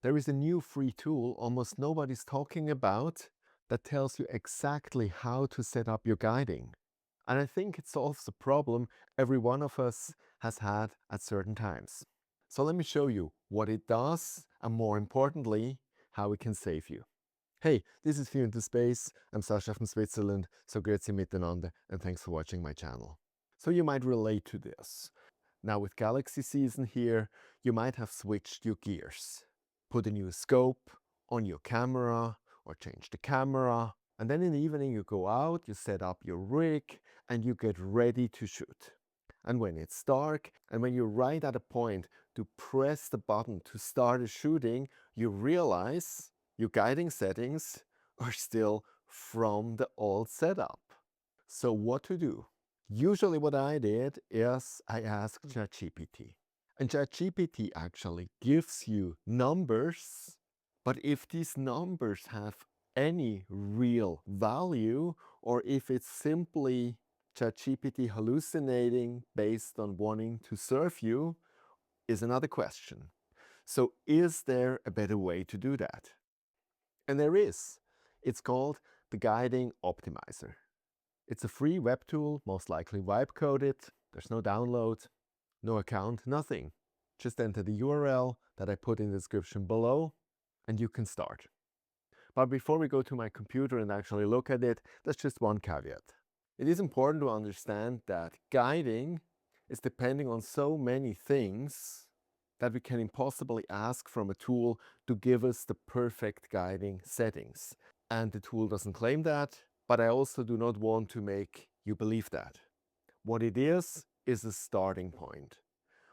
There is a new free tool almost nobody's talking about that tells you exactly how to set up your guiding. And I think it solves a problem every one of us has had at certain times. So let me show you what it does and more importantly, how it can save you. Hey, this is View into Space. I'm Sascha from Switzerland, so grüezi miteinander and thanks for watching my channel. So you might relate to this. Now with Galaxy season here, you might have switched your gears. Put a new scope on your camera or change the camera. And then in the evening you go out, you set up your rig and you get ready to shoot. And when it's dark and when you're right at a point to press the button to start a shooting, you realize your guiding settings are still from the old setup. So what to do? Usually what I did is I asked ChatGPT. And ChatGPT actually gives you numbers, but if these numbers have any real value, or if it's simply ChatGPT hallucinating based on wanting to serve you, is another question. So is there a better way to do that? And there is. It's called the Guiding Optimizer. It's a free web tool, most likely wipe coded. There's no download, no account, nothing. Just enter the URL that I put in the description below and you can start. But before we go to my computer and actually look at it, there's just one caveat. It is important to understand that guiding is depending on so many things that we can impossibly ask from a tool to give us the perfect guiding settings. And the tool doesn't claim that, but I also do not want to make you believe that. What it is a starting point.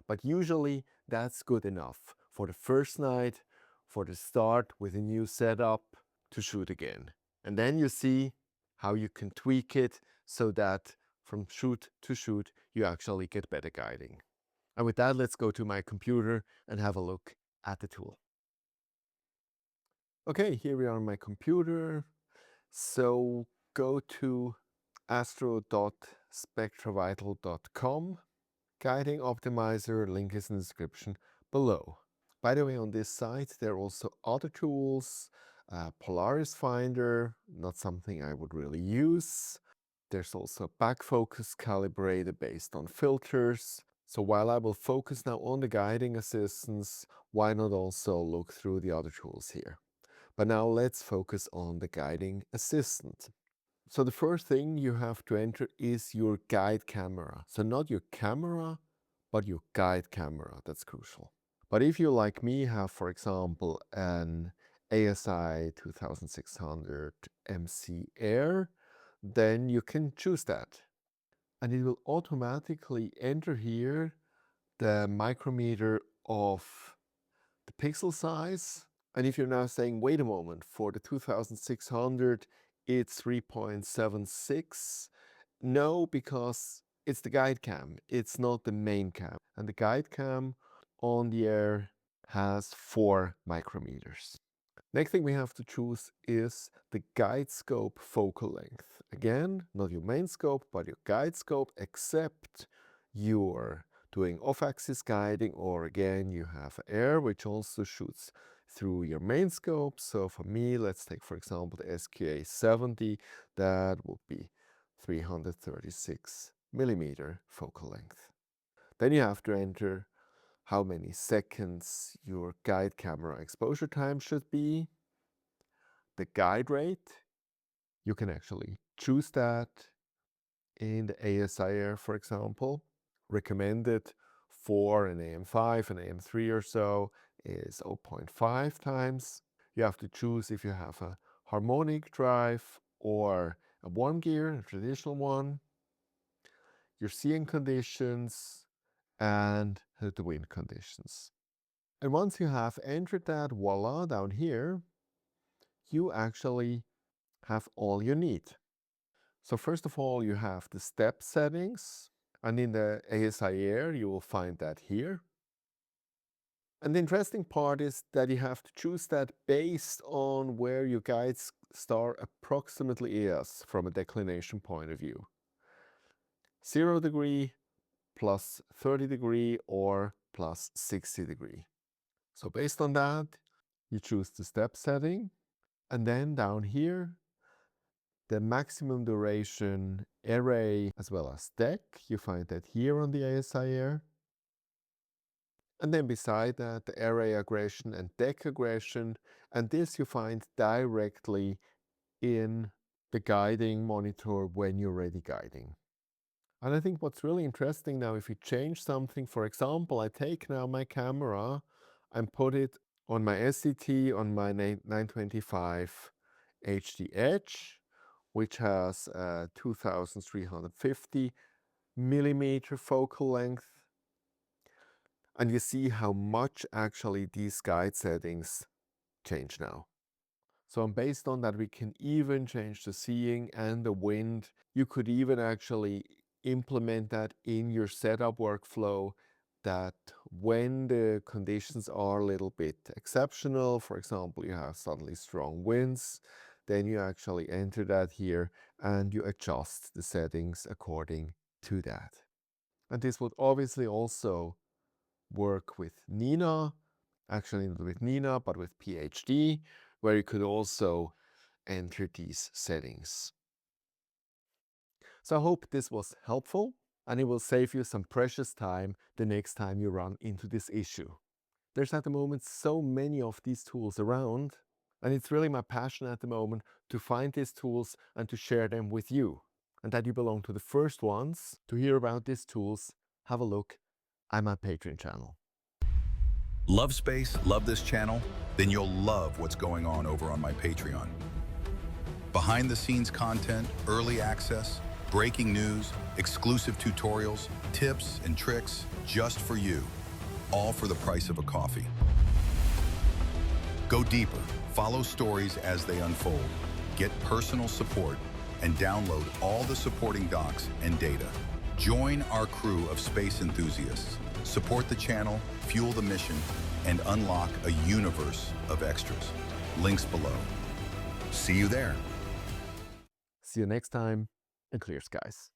But usually that's good enough for the first night, for the start with a new setup to shoot again. And then you see how you can tweak it so that from shoot to shoot, you actually get better guiding. And with that, let's go to my computer and have a look at the tool. Okay, here we are on my computer. So go to astro.spectravital.com. Guiding Optimizer, link is in the description below. By the way, on this site, there are also other tools. Polaris Finder, not something I would really use. There's also a back focus calibrator based on filters. So while I will focus now on the guiding assistance, why not also look through the other tools here? But now let's focus on the guiding assistant. So the first thing you have to enter is your guide camera. So not your camera, but your guide camera. That's crucial. But if you, like me, have, for example, an ASI 2600 ASIAir, then you can choose that. And it will automatically enter here the micrometer of the pixel size. And if you're now saying, wait a moment, for the 2600, it's 3.76. No, because it's the guide cam. It's not the main cam. And the guide cam on the Air has 4 micrometers. Next thing we have to choose is the guide scope focal length. Again, not your main scope, but your guide scope, except you're doing off-axis guiding, or again, you have Air, which also shoots through your main scope. So for me, let's take, for example, the SQA70. That would be 336 millimeter focal length. Then you have to enter how many seconds your guide camera exposure time should be. The guide rate, you can actually choose that in the ASIAir, for example. Recommended for an AM5 and AM3 or so is 0.5 times. You have to choose if you have a harmonic drive or a one gear, a traditional one, your seeing conditions, and the wind conditions. And once you have entered that, voila, down here, you actually have all you need. So first of all, you have the step settings, and in the ASIAir, you will find that here. And the interesting part is that you have to choose that based on where your guide star approximately is from a declination point of view. 0 degree, plus 30 degree, or plus 60 degree. So based on that, you choose the step setting, and then down here, the maximum duration array as well as deck. You find that here on the ASIAir. And then beside that, the array aggression and deck aggression. And this you find directly in the guiding monitor when you're ready guiding. And I think what's really interesting now, if you change something, for example, I take now my camera and put it on my SCT on my 925 HD Edge, which has 2350 millimeter focal length. And you see how much actually these guide settings change now. So based on that, we can even change the seeing and the wind. You could even actually implement that in your setup workflow, that when the conditions are a little bit exceptional, for example, you have suddenly strong winds, then you actually enter that here and you adjust the settings according to that. And this would obviously also work with Nina, actually not with Nina, but with PHD, where you could also enter these settings. So I hope this was helpful and it will save you some precious time the next time you run into this issue. There's at the moment so many of these tools around, and it's really my passion at the moment to find these tools and to share them with you. And that you belong to the first ones to hear about these tools, have a look at my Patreon channel. Love space? Love this channel? Then you'll love what's going on over on my Patreon. Behind the scenes content, early access, breaking news, exclusive tutorials, tips and tricks just for you, all for the price of a coffee. Go deeper, follow stories as they unfold, get personal support, and download all the supporting docs and data. Join our crew of space enthusiasts. Support the channel, fuel the mission, and unlock a universe of extras. Links below. See you there. See you next time in clear skies.